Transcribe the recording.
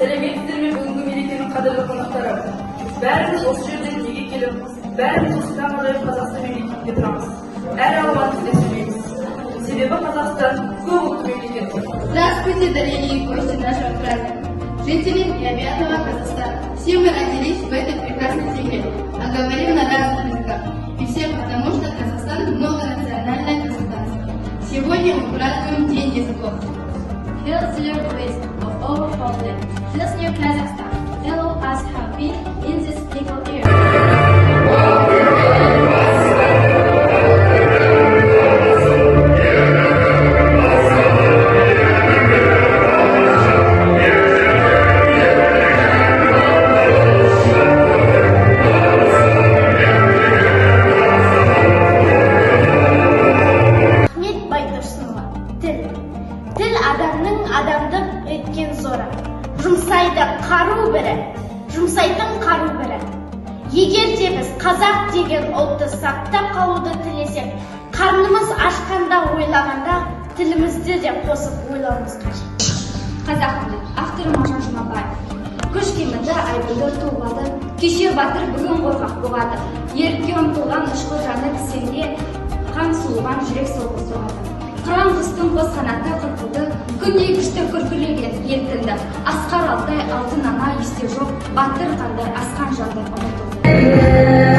Сәлеметсіздер ме бүгінгі мерекенің қадірлі қонақтары? Бәріміз осы жерде неге келіп, бәріміз осыдан қарай Қазақстан мемлекетінде тұрамыз. Әр алуан тілде сөйлейміз. Себебі Қазақстан көп ұлтты мемлекет. Здравствуйте, дорогие гости нашего праздника. Жители необъятного Казахстана. Все мы родились в этой прекрасной земле, а говорим на разных языках. И все потому, что Казахстан многонациональное государство. Сегодня мы празднуем День языков. Тілдер Мерекесі of our homeland. This new Kazakhstan. Hello us happy in this people era. Ахмет Байтұрсынұлы. Тіл адамның адамдық еткен зоры. Жұмсайды қару бірі, жұмсайтын қару бірі. Егер де біз қазақ деген ұлтты сақтап қалуды тілесек, қарнымыз ашқанда ойлағанда тілімізді де қосып ойлауымыз қажет. Қазақтың авторы Мағжан Жұмабаев. Күш кемінді, айбынды, тұлғады, кеше батыр бүгін қорқақ болады. Ерікке ұмтылған ұшқыр жаны кісенде, қан суылған жүрек соғысы соғады. Қыран құстың қос қанаты қырқылды, күндей күшті күркілеген ел тынды. Асқар алтай алтын ана есте жоқ, батыр қандай асқан жандар ұмытылды.